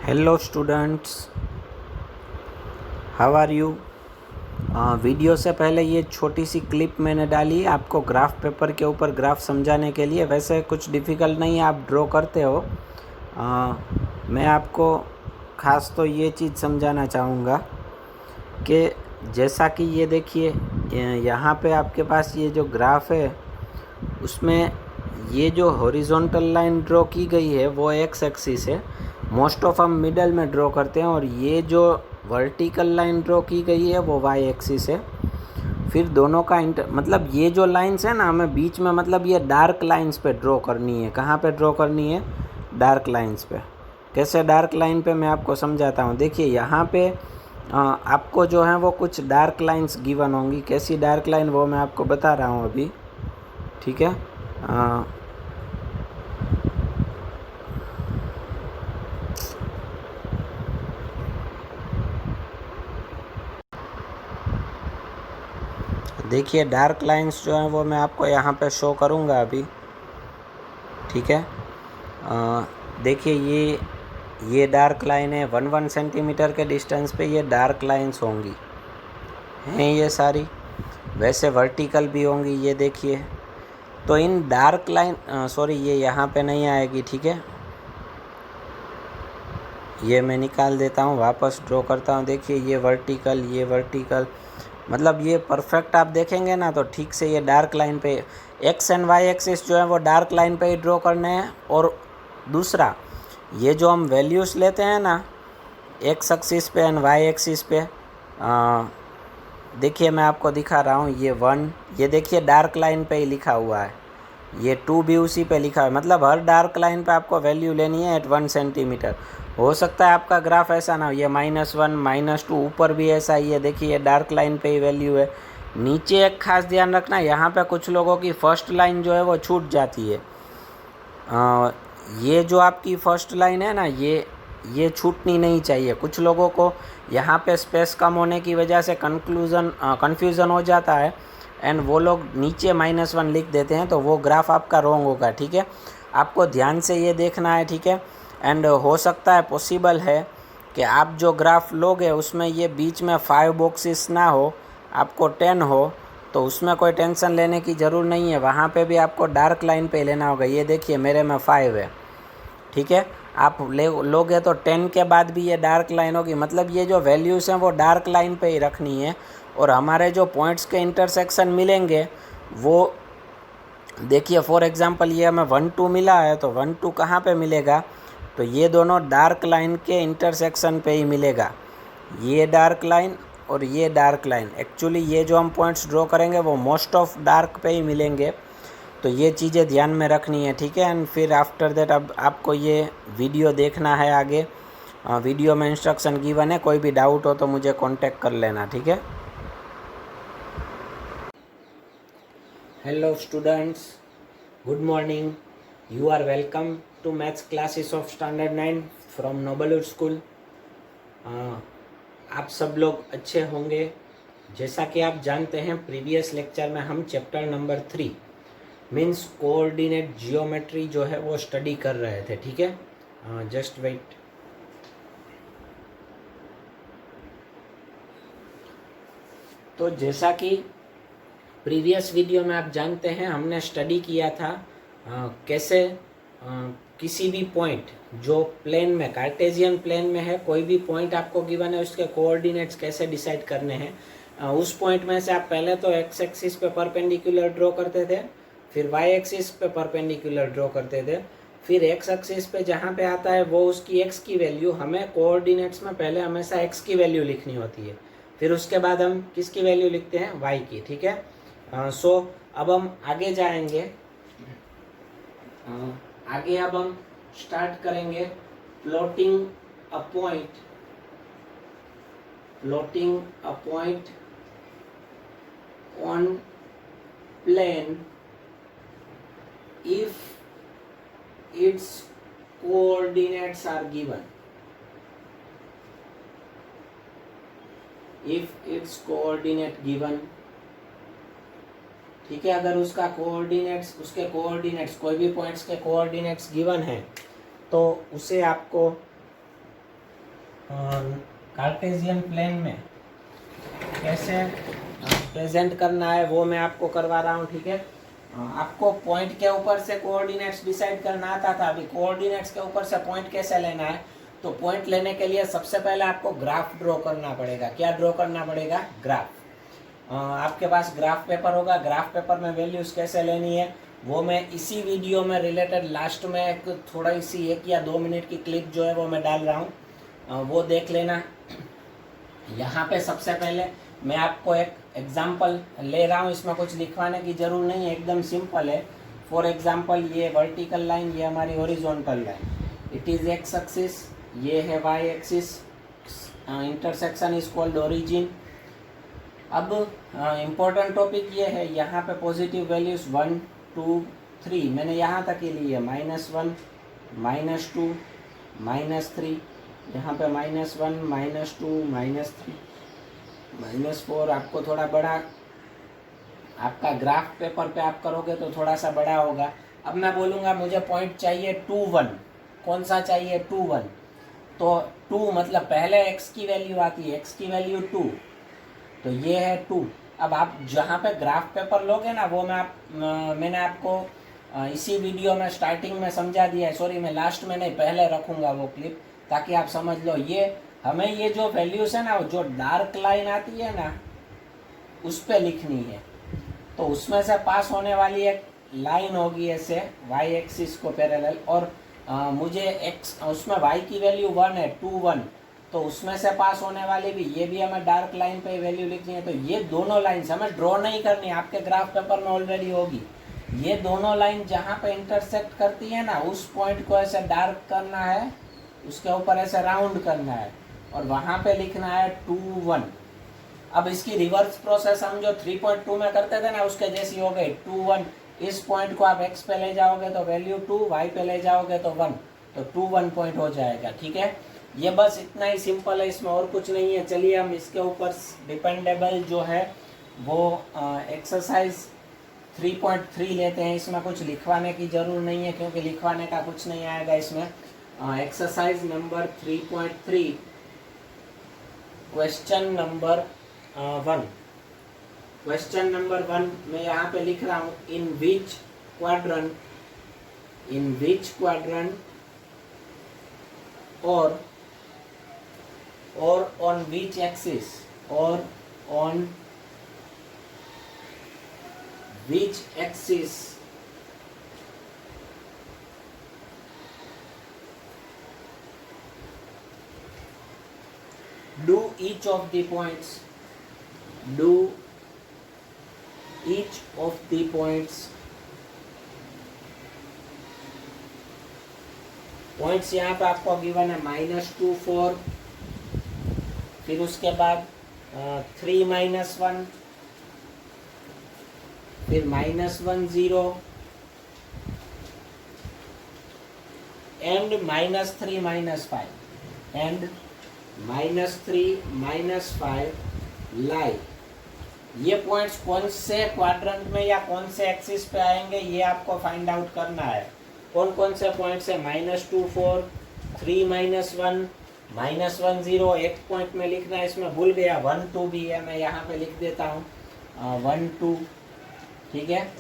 Hello students, how are you. Video से पहले ये छोटी सी क्लिप मैंने डाली आपको ग्राफ पेपर के ऊपर ग्राफ समझाने के लिए। वैसे कुछ डिफ़िकल्ट नहीं, आप ड्रॉ करते हो। मैं आपको ख़ास तो ये चीज़ समझाना चाहूँगा कि जैसा कि ये देखिए, यहाँ पे आपके पास ये जो ग्राफ है उसमें ये जो हॉरिजॉन्टल लाइन ड्रॉ की गई है वो एक्स एक्सिस है। मोस्ट ऑफ हम मिडल में ड्रॉ करते हैं, और ये जो वर्टिकल लाइन ड्रॉ की गई है वो वाई एक्सिस है। फिर दोनों का मतलब ये जो लाइंस है ना, हमें बीच में मतलब ये डार्क लाइंस पे ड्रॉ करनी है। कहाँ पे ड्रॉ करनी है? डार्क लाइंस पे। कैसे डार्क लाइन पे, मैं आपको समझाता हूँ। देखिए यहाँ पे आपको जो है वो कुछ डार्क लाइंस गिवन होंगी। कैसी डार्क लाइन वो मैं आपको बता रहा हूँ अभी, ठीक है। देखिए डार्क लाइंस जो हैं वो मैं आपको यहाँ पे शो करूँगा अभी, ठीक है। देखिए ये डार्क लाइन है। 1 सेंटीमीटर के डिस्टेंस पे ये डार्क लाइंस होंगी, हैं ये सारी। वैसे वर्टिकल भी होंगी, ये देखिए। तो इन डार्क लाइन, सॉरी ये यहाँ पे नहीं आएगी, ठीक है। ये मैं निकाल देता हूँ, वापस ड्रॉ करता हूँ। देखिए ये वर्टिकल, मतलब ये परफेक्ट आप देखेंगे ना तो ठीक से ये डार्क लाइन पे एक्स एंड वाई एक्सिस जो है वो डार्क लाइन पे ही ड्रॉ करने हैं। और दूसरा, ये जो हम वैल्यूज़ लेते हैं ना एक्स एक्सिस पे एंड वाई एक्सिस पे, देखिए मैं आपको दिखा रहा हूँ। ये 1, ये देखिए डार्क लाइन पे ही लिखा हुआ है। ये 2 भी उसी पे लिखा है। मतलब हर डार्क लाइन पे आपको वैल्यू लेनी है एट 1 सेंटीमीटर। हो सकता है आपका ग्राफ ऐसा ना हो, ये -1 -2, ऊपर भी ऐसा ही है। देखिए डार्क लाइन पे ही वैल्यू है। नीचे एक खास ध्यान रखना, यहाँ पे कुछ लोगों की फर्स्ट लाइन जो है वो छूट जाती है। ये जो आपकी फर्स्ट लाइन है ना, ये छूटनी नहीं चाहिए। कुछ लोगों को यहाँ पे स्पेस कम होने की वजह से कन्फ्यूज़न हो जाता है, एंड वो लोग नीचे -1 लिख देते हैं, तो वो ग्राफ आपका रॉन्ग होगा, ठीक है। आपको ध्यान से ये देखना है, ठीक है। एंड हो सकता है, पॉसिबल है कि आप जो ग्राफ लोगे उसमें ये बीच में 5 बॉक्सेस ना हो, आपको 10 हो, तो उसमें कोई टेंशन लेने की ज़रूर नहीं है। वहाँ पे भी आपको डार्क लाइन पे लेना होगा। ये देखिए मेरे में 5 है, ठीक है। आप लोगे तो 10 के बाद भी ये डार्क लाइन होगी। मतलब ये जो वैल्यूज़ हैं वो डार्क लाइन पे ही रखनी है। और हमारे जो पॉइंट्स के इंटरसेक्शन मिलेंगे वो देखिए, फॉर एग्जांपल ये हमें 1 2 मिला है, तो 1 2 कहाँ पे मिलेगा? तो ये दोनों डार्क लाइन के इंटरसेक्शन पे ही मिलेगा। ये डार्क लाइन और ये डार्क लाइन, एक्चुअली ये जो हम पॉइंट्स ड्रॉ करेंगे वो मोस्ट ऑफ डार्क पे ही मिलेंगे। तो ये चीज़ें ध्यान में रखनी है, ठीक है। एंड फिर आफ्टर दैट अब आपको ये वीडियो देखना है आगे। वीडियो में इंस्ट्रक्शन गिवन है। कोई भी डाउट हो तो मुझे कांटेक्ट कर लेना, ठीक है। Hello students, good morning. You are welcome to maths classes of standard 9 from Noblewood school. आप सब लोग अच्छे होंगे। जैसा कि आप जानते हैं, प्रीवियस लेक्चर में हम chapter number 3 means coordinate geometry जो है वो स्टडी कर रहे थे, ठीक है। Just wait. तो जैसा कि प्रीवियस वीडियो में आप जानते हैं, हमने स्टडी किया था कैसे किसी भी पॉइंट जो प्लेन में, कार्टेशियन प्लेन में है, कोई भी पॉइंट आपको गिवन है, उसके कोऑर्डिनेट्स कैसे डिसाइड करने हैं। उस पॉइंट में से आप पहले तो एक्स एक्सिस पे परपेंडिकुलर ड्रॉ करते थे, फिर वाई एक्सिस पे परपेंडिकुलर ड्रॉ करते थे, फिर एक्स एक्सिस पे जहाँ पे आता है वो उसकी एक्स की वैल्यू, हमें कोऑर्डिनेट्स में पहले हमेशा एक्स की वैल्यू लिखनी होती है, फिर उसके बाद हम किसकी वैल्यू लिखते हैं? वाई की, ठीक है। सो अब हम आगे जाएंगे। आगे अब हम स्टार्ट करेंगे plotting a point on plane if its coordinates are given. If its coordinate given, ठीक है। अगर उसका कोऑर्डिनेट्स, उसके कोऑर्डिनेट्स, कोई भी पॉइंट्स के कोऑर्डिनेट्स गिवन है, तो उसे आपको कार्टेशियन प्लेन में कैसे प्रेजेंट करना है वो मैं आपको करवा रहा हूँ, ठीक है। आपको पॉइंट के ऊपर से कोऑर्डिनेट्स डिसाइड करना आता था, अभी कोऑर्डिनेट्स के ऊपर से पॉइंट कैसे लेना है। तो पॉइंट लेने के लिए सबसे पहले आपको ग्राफ ड्रॉ करना पड़ेगा। क्या ड्रॉ करना पड़ेगा? ग्राफ। आपके पास ग्राफ पेपर होगा, ग्राफ पेपर में वैल्यूज़ कैसे लेनी है वो मैं इसी वीडियो में रिलेटेड लास्ट में एक थोड़ा सी 1 या 2 मिनट की क्लिप जो है वो मैं डाल रहा हूँ, वो देख लेना। यहाँ पे सबसे पहले मैं आपको एक एग्जाम्पल ले रहा हूँ, इसमें कुछ लिखवाने की ज़रूर नहीं है, एकदम सिंपल है। फॉर एग्जाम्पल ये वर्टिकल लाइन, ये हमारी horizontal line, it is x axis, ये है y axis, intersection is called origin. अब इम्पोर्टेंट टॉपिक ये है, यहाँ पे पॉजिटिव वैल्यूज़ 1 2 3 मैंने यहाँ तक ही ली है, -1 -2 -3, यहाँ पे -1 -2 -3 -4। आपको थोड़ा बड़ा, आपका ग्राफ पेपर पे आप करोगे तो थोड़ा सा बड़ा होगा। अब मैं बोलूँगा मुझे पॉइंट चाहिए 2 1, कौन सा चाहिए? 2 1। तो 2 मतलब पहले x की वैल्यू आती है, x की वैल्यू 2, तो ये है 2। अब आप जहाँ पे ग्राफ पेपर लोगे ना वो मैंने आपको इसी वीडियो में स्टार्टिंग में समझा दिया है, सॉरी मैं लास्ट में नहीं पहले रखूँगा वो क्लिप, ताकि आप समझ लो। ये हमें ये जो वैल्यूज़ है ना, जो डार्क लाइन आती है ना उस पर लिखनी है। तो उसमें से पास होने वाली एक लाइन होगी ऐसे वाई एक्सिस को पैरेलल, और मुझे एक्स उसमें वाई की वैल्यू 1 है, 2 1, तो उसमें से पास होने वाली भी ये भी हमें डार्क लाइन पे वैल्यू लिखनी है। तो ये दोनों लाइन्स हमें ड्रॉ नहीं करनी, आपके ग्राफ पेपर में ऑलरेडी होगी। ये दोनों लाइन जहाँ पे इंटरसेक्ट करती है ना उस पॉइंट को ऐसे डार्क करना है, उसके ऊपर ऐसे राउंड करना है और वहाँ पे लिखना है 2 1। अब इसकी रिवर्स प्रोसेस हम जो 3.2 में करते थे ना उसके जैसी हो गई। 2 1, इस पॉइंट को आप x पे ले जाओगे तो वैल्यू 2, y पे ले जाओगे तो 1, तो 2 1 पॉइंट हो जाएगा, ठीक है। ये बस इतना ही सिंपल है, इसमें और कुछ नहीं है। चलिए हम इसके ऊपर डिपेंडेबल जो है वो एक्सरसाइज 3.3 लेते हैं। इसमें कुछ लिखवाने की ज़रूर नहीं है क्योंकि लिखवाने का कुछ नहीं आएगा इसमें। Exercise number 3.3, question number 1। Question number 1 मैं यहाँ पे लिख रहा हूँ, in which quadrant or on which axis do each of the points points यहाँ पे आपको गिवन है -2 4, फिर उसके बाद 3 -1, फिर -1 0 एंड -3 -5 एंड -3 -5 लाई। ये पॉइंट्स कौन से क्वाड्रेंट में या कौन से एक्सिस पे आएंगे ये आपको फाइंड आउट करना है। कौन कौन से पॉइंट्स है? -2 4, 3 -1, -1 0, एक पॉइंट में लिखना है, इसमें भूल गया 1 2 भी है, मैं यहाँ पे लिख देता हूँ 1 2, ठीक है।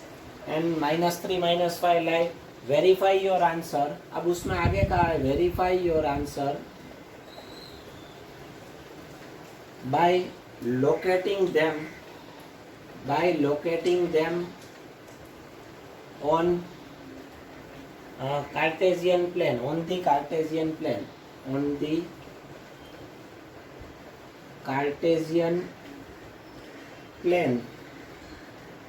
And -3 -5 lie. Verify your answer. अब उसमें आगे कहा है verify your answer by locating them on Cartesian plane, on the Cartesian plane।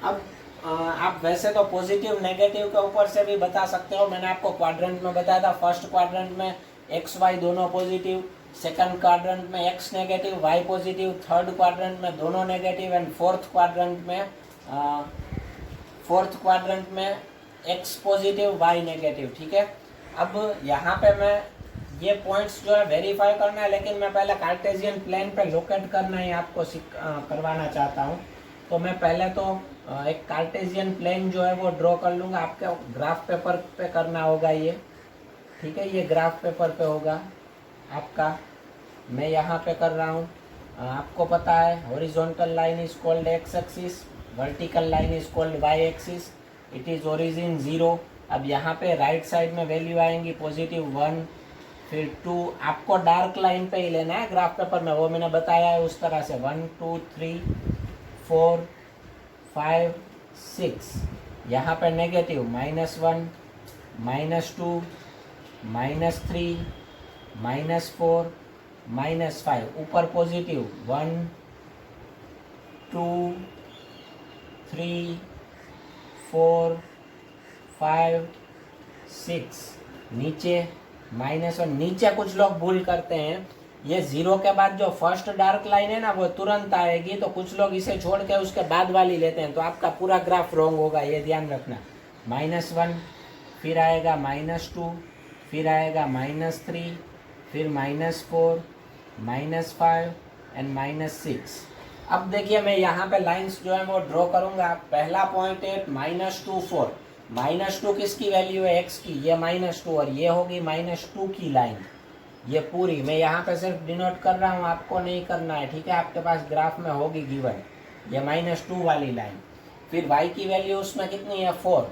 अब आप वैसे तो पॉजिटिव नेगेटिव के ऊपर से भी बता सकते हो। मैंने आपको क्वाड्रेंट में बताया था, फर्स्ट क्वाड्रेंट में एक्स वाई दोनों पॉजिटिव, सेकंड क्वाड्रेंट में x negative y positive, third quadrant में दोनों नेगेटिव एंड फोर्थ क्वाड्रेंट में एक्स पॉजिटिव वाई नेगेटिव, ठीक है। अब यहाँ पे मैं ये पॉइंट्स जो है वेरीफाई करना है, लेकिन मैं पहले कार्टेशियन प्लेन पे लोकेट करना ही आपको करवाना चाहता हूँ। तो मैं पहले तो एक कार्टेशियन प्लेन जो है वो ड्रॉ कर लूँगा। आपके ग्राफ पेपर पे करना होगा ये, ठीक है। ये ग्राफ पेपर पे होगा आपका। मैं यहाँ पे कर रहा हूँ। आपको पता है horizontal line is called x axis, vertical line is called y axis, it is origin 0। अब यहाँ पे राइट साइड में वैल्यू आएंगी +1, फिर 2। आपको डार्क लाइन पे ही लेना है ग्राफ पेपर में, वो मैंने बताया है उस तरह से। 1 2 3 4 5 6। यहाँ पे नेगेटिव -1 -2 -3 -4 -5। ऊपर पॉजिटिव 1 2 3 4 5 6। नीचे -1। नीचे कुछ लोग भूल करते हैं, ये 0 के बाद जो फर्स्ट डार्क लाइन है ना वो तुरंत आएगी, तो कुछ लोग इसे छोड़ के उसके बाद वाली लेते हैं, तो आपका पूरा ग्राफ रॉन्ग होगा, ये ध्यान रखना। -1, फिर आएगा -2, फिर आएगा -3, फिर -4 -5 एंड -6। अब देखिए मैं यहाँ पे लाइंस जो है वो ड्रॉ करूँगा। पहला पॉइंट है -2 4। -2 किसकी वैल्यू है? x की, ये -2, और ये होगी -2 की लाइन, ये पूरी। मैं यहाँ पे सिर्फ डिनोट कर रहा हूँ, आपको नहीं करना है, ठीक है? आपके पास ग्राफ में होगी गिवन ये -2 वाली लाइन। फिर y की वैल्यू उसमें कितनी है? 4।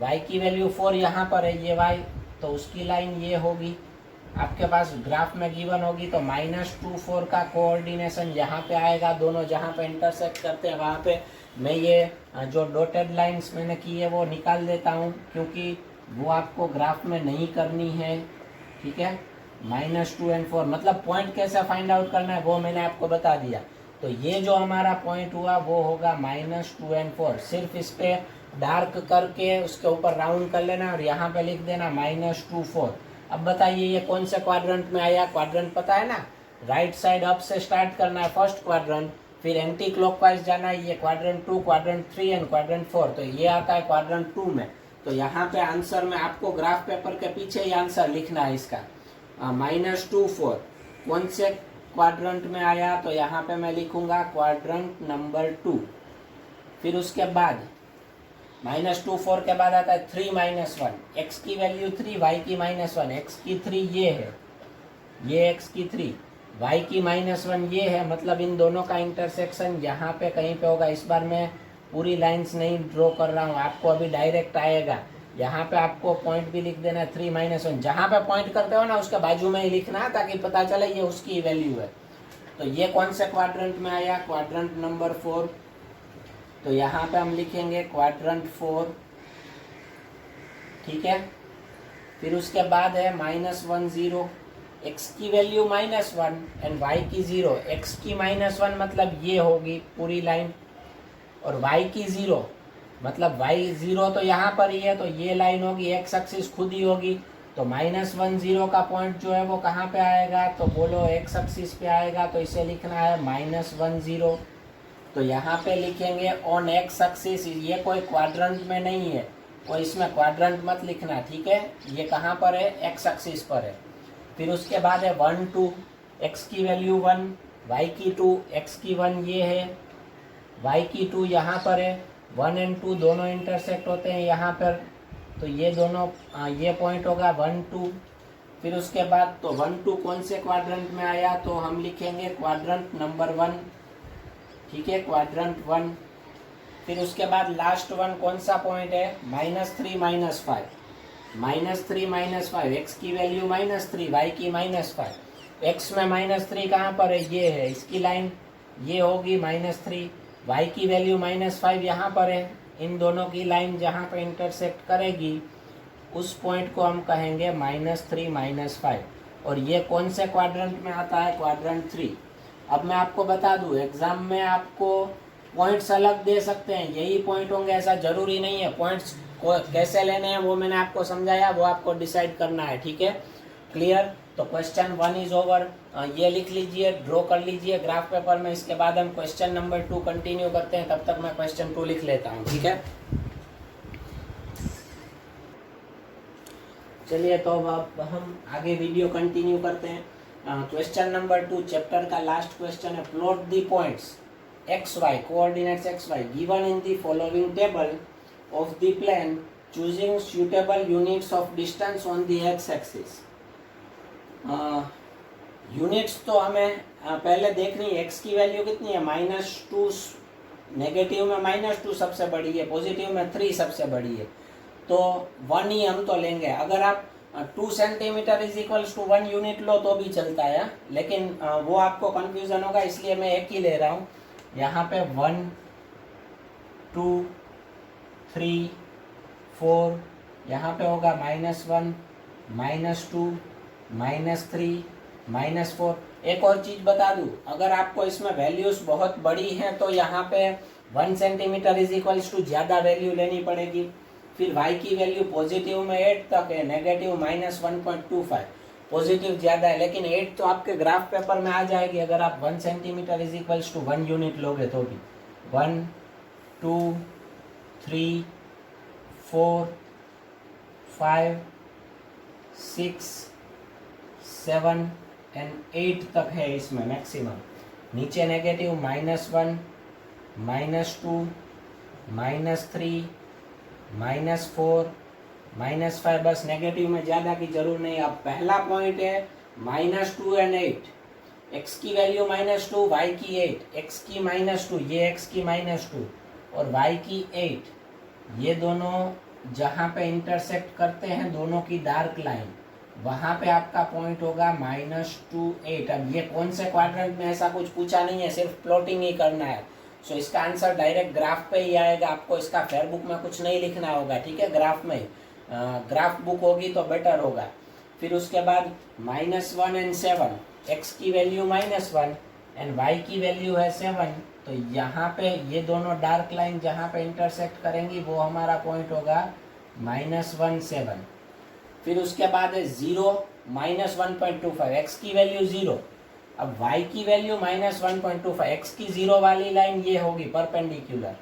y की वैल्यू 4 यहाँ पर है, ये y, तो उसकी लाइन ये होगी, आपके पास ग्राफ में गिवन होगी। तो -2 4 का कोऑर्डिनेशन यहाँ पे आएगा, दोनों जहाँ पे इंटरसेक्ट करते हैं वहाँ पे मैं ये जो डॉटेड लाइंस मैंने की है वो निकाल देता हूँ, क्योंकि वो आपको ग्राफ में नहीं करनी है, ठीक है? -2 और 4 मतलब पॉइंट कैसे फाइंड आउट करना है वो मैंने आपको बता दिया। तो ये जो हमारा पॉइंट हुआ वो होगा -2 और 4। सिर्फ इस पे डार्क करके उसके ऊपर राउंड कर लेना और यहाँ पे लिख देना -2 4। अब बताइए ये कौन से क्वाड्रेंट में आया? क्वाड्रेंट पता है ना, राइट साइड अप से स्टार्ट करना है फर्स्ट क्वाड्रेंट, फिर एंटी क्लॉकवाइज जाना है, ये क्वाड्रेंट 2, क्वाड्रेंट 3 एंड क्वाड्रेंट 4, तो ये आता है क्वाड्रेंट 2 में। तो यहाँ पे आंसर में आपको ग्राफ पेपर के पीछे ही आंसर लिखना है इसका। -2 4 कौन से क्वाड्रेंट में आया? तो यहाँ पे मैं लिखूंगा क्वाड्रेंट नंबर 2। फिर उसके बाद -2 4 के बाद आता है 3 -1। x की वैल्यू 3, y की -1, x की 3 ये है, ये x की 3, y की -1 ये है, मतलब इन दोनों का इंटरसेक्शन यहाँ पे कहीं पे होगा। इस बार मैं पूरी लाइंस नहीं ड्रॉ कर रहा हूँ, आपको अभी डायरेक्ट आएगा। यहाँ पे आपको पॉइंट भी लिख देना है 3 -1, जहाँ पे पॉइंट करते हो ना उसके बाजू में ही लिखना है ताकि पता चले ये उसकी वैल्यू है। तो ये कौन से क्वाड्रेंट में आया? Quadrant number 4। तो यहाँ पे हम लिखेंगे क्वाड्रेंट 4, ठीक है? फिर उसके बाद है -1 0, x की वैल्यू -1 एंड y की 0। x की -1 मतलब ये होगी पूरी लाइन, और y की 0 मतलब y 0 तो यहाँ पर ही है, तो ये लाइन होगी, x एक्सिस खुद ही होगी। तो -1 0 का पॉइंट जो है वो कहाँ पे आएगा? तो बोलो x एक्सिस पे आएगा, तो इसे लिखना है -1 0। तो यहाँ पे लिखेंगे ऑन x एक्सिस, ये कोई क्वाड्रेंट में नहीं है, कोई इसमें क्वाड्रेंट मत लिखना, ठीक है? ये कहाँ पर है? x एक्सिस पर है। फिर उसके बाद है 1 2, x की वैल्यू 1, y की 2, x की 1 ये है, y की 2 यहाँ पर है। 1 और 2 दोनों इंटरसेक्ट होते हैं यहाँ पर, तो ये दोनों ये पॉइंट होगा 1 2। फिर उसके बाद तो 1 2 कौन से क्वाड्रेंट में आया? तो हम लिखेंगे क्वाड्रेंट नंबर 1, ठीक है? क्वाड्रेंट 1। फिर उसके बाद लास्ट वन कौन सा पॉइंट है? -3 -5। -3 -5, x की वैल्यू -3, y की -5। x में -3 कहाँ पर है? ये है, इसकी लाइन ये होगी -3, y की वैल्यू -5 यहाँ पर है। इन दोनों की लाइन जहाँ पे इंटरसेक्ट करेगी उस पॉइंट को हम कहेंगे -3 -5। और ये कौन से क्वाड्रेंट में आता है? क्वाड्रेंट 3। अब मैं आपको बता दूं, एग्जाम में आपको पॉइंट्स अलग दे सकते हैं, यही पॉइंट होंगे ऐसा जरूरी नहीं है। पॉइंट्स को कैसे लेने हैं वो मैंने आपको समझाया, वो आपको डिसाइड करना है, ठीक है? क्लियर? तो क्वेश्चन 1 इज ओवर। ये लिख लीजिए, ड्रॉ कर लीजिए ग्राफ पेपर में। इसके बाद हम क्वेश्चन नंबर 2 कंटिन्यू करते हैं, तब तक मैं क्वेश्चन 2 लिख लेता हूँ, ठीक है? चलिए तो अब हम आगे वीडियो कंटिन्यू करते हैं। क्वेश्चन नंबर 2 चैप्टर का लास्ट क्वेश्चन है, plot the points x y, coordinates x y given in the following table of the plane choosing suitable units of distance on the x axis। Units तो हमें पहले देखनी है। X की value कितनी है, -2, नेगेटिव में -2 सबसे बड़ी है, पॉजिटिव में 3 सबसे बड़ी है, तो 1 ही हम तो लेंगे। अगर आप 2 centimetre is equals to 1 unit लो तो भी चलता है, लेकिन वो आपको कन्फ्यूज़न होगा, इसलिए मैं एक ही ले रहा हूँ। यहाँ पे 1, 2, 3, 4, यहाँ पे होगा -1, -2, -3, -4। एक और चीज़ बता दूँ, अगर आपको इसमें वैल्यूज़ बहुत बड़ी हैं तो यहाँ पे 1 सेंटीमीटर इज इक्वल्स टू ज़्यादा वैल्यू लेनी पड़ेगी। फिर y की वैल्यू पॉजिटिव में 8 तक है, नेगेटिव -1.25, पॉजिटिव ज़्यादा है, लेकिन 8 तो आपके ग्राफ पेपर में आ जाएगी अगर आप 1 centimetre is equals to 1 unit लोगे तो भी। 1, 2, 3, 4, 5, 6, 7 एंड 8 तक है इसमें मैक्सिमम। नीचे नेगेटिव -1, -2, -3, -4, -5, बस नेगेटिव में ज़्यादा की जरूर नहीं। अब पहला पॉइंट है -2 एंड 8, x की वैल्यू -2, y की 8, x की -2, ये x की -2 और y की 8, ये दोनों जहाँ पे इंटरसेक्ट करते हैं दोनों की डार्क लाइन, वहाँ पे आपका पॉइंट होगा -2, 8। अब ये कौन से क्वाड्रेंट में, ऐसा कुछ पूछा नहीं है, सिर्फ प्लॉटिंग ही करना है। सो इसका आंसर डायरेक्ट ग्राफ पे ही आएगा, आपको इसका फेयर बुक में कुछ नहीं लिखना होगा, ठीक है, ग्राफ में ग्राफ बुक होगी तो बेटर होगा। फिर उसके बाद -1 एंड 7, x की वैल्यू -1 एंड y की वैल्यू है 7, तो यहाँ पे ये दोनों डार्क लाइन जहाँ पे इंटरसेक्ट करेंगी वो हमारा पॉइंट होगा -1, 7। फिर उसके बाद है 0, -1.25, x की वैल्यू 0। अब y की वैल्यू -1.25, x की 0 वाली लाइन ये होगी परपेंडिकुलर,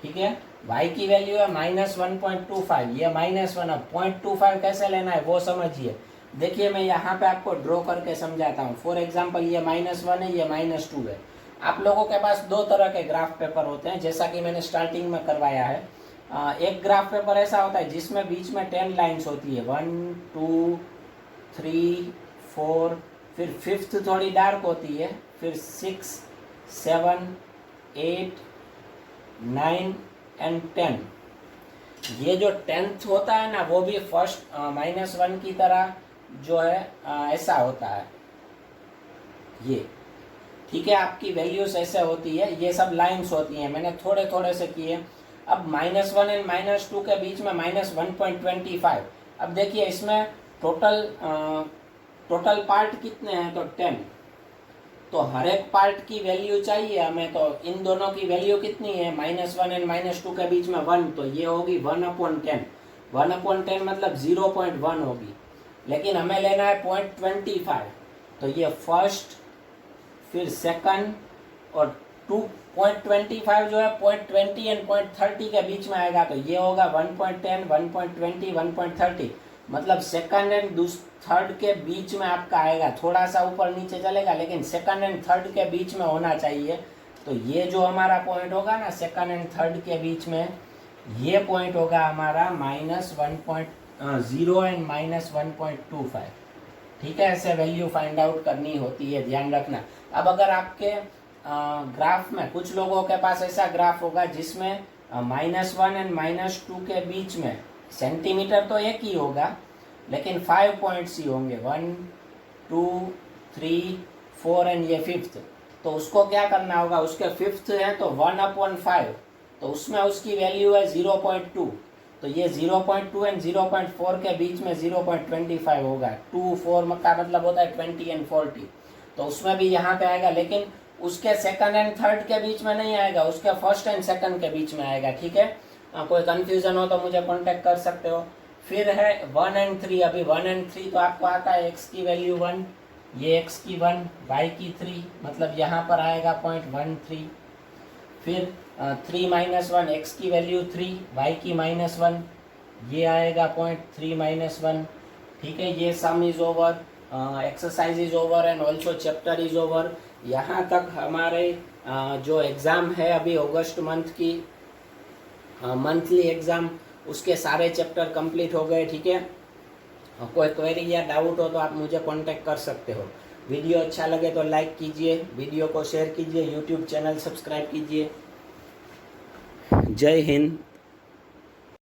ठीक है। y की वैल्यू है -1.25, ये -1। अब 0.25 कैसे लेना है वो समझिए। देखिए मैं यहाँ पे आपको ड्रॉ करके समझाता हूँ। फॉर एग्जांपल ये -1 है, ये -2 है। आप लोगों के पास दो तरह के ग्राफ पेपर होते हैं, जैसा कि मैंने स्टार्टिंग में करवाया है। एक ग्राफ पेपर ऐसा होता है जिसमें बीच में 10 लाइन्स होती है, 1, 2, 3, 4, फिर 5th थोड़ी डार्क होती है, फिर 6, 7, 8, 9 एंड 10। ये जो 10th होता है ना वो भी फर्स्ट -1 की तरह जो है ऐसा होता है ये, ठीक है। आपकी वैल्यूज ऐसे होती है, ये सब लाइंस होती हैं, मैंने थोड़े थोड़े से किए। अब -1 एंड -2 के बीच में -1.25। अब देखिए इसमें टोटल पार्ट कितने हैं, तो 10, तो हर एक पार्ट की वैल्यू चाहिए हमें। तो इन दोनों की वैल्यू कितनी है, -1 एंड -2 के बीच में 1, तो ये होगी 1/10। 1/10 मतलब 0.1 होगी, लेकिन हमें लेना है 0.25, तो ये फर्स्ट, फिर सेकंड और 2.25 जो है 0.20 एंड 0.30 के बीच में आएगा, तो ये होगा 1.10, 1.20, 1.30, मतलब सेकंड एंड थर्ड के बीच में आपका आएगा। थोड़ा सा ऊपर नीचे चलेगा लेकिन सेकंड एंड थर्ड के बीच में होना चाहिए। तो ये जो हमारा पॉइंट होगा ना सेकंड एंड थर्ड के बीच में, ये पॉइंट होगा हमारा -1.0 एंड -1.25, ठीक है। ऐसे वैल्यू फाइंड आउट करनी होती है, ध्यान रखना। अब अगर आपके ग्राफ में, कुछ लोगों के पास ऐसा ग्राफ होगा जिसमें -1 एंड -2 के बीच में सेंटीमीटर तो एक ही होगा लेकिन 5 पॉइंट्स ही होंगे, 1, 2, 3, 4 एंड ये 5th। तो उसको क्या करना होगा, उसके 5th है तो 1/5, तो उसमें उसकी वैल्यू है 0.2, तो ये 0.2 एंड 0.4 के बीच में 0.25 होगा। 2, 4 का मतलब होता है 20 एंड 40, तो उसमें भी यहाँ पे आएगा, लेकिन उसके सेकंड एंड थर्ड के बीच में नहीं आएगा, उसके फर्स्ट एंड सेकंड के बीच में आएगा, ठीक है। कोई कंफ्यूजन हो तो मुझे कांटेक्ट कर सकते हो। फिर है 1 एंड 3, अभी 1 एंड 3 तो आपको आता है, x की वैल्यू 1, ये x की 1, y की 3, मतलब यहाँ पर आएगा 0.13। फिर 3 - 1, x की वैल्यू 3, y की -1, ये आएगा 0.3 - 1, ठीक है। ये सम is over, exercise is over and also chapter is over. यहाँ तक हमारे जो एग्ज़ाम है अभी अगस्त मंथ की मंथली एग्ज़ाम, उसके सारे चैप्टर कंप्लीट हो गए, ठीक है। कोई क्वेरी या डाउट हो तो आप मुझे कांटेक्ट कर सकते हो। वीडियो अच्छा लगे तो लाइक कीजिए, वीडियो को शेयर कीजिए, यूट्यूब चैनल सब्सक्राइब कीजिए। जय हिंद।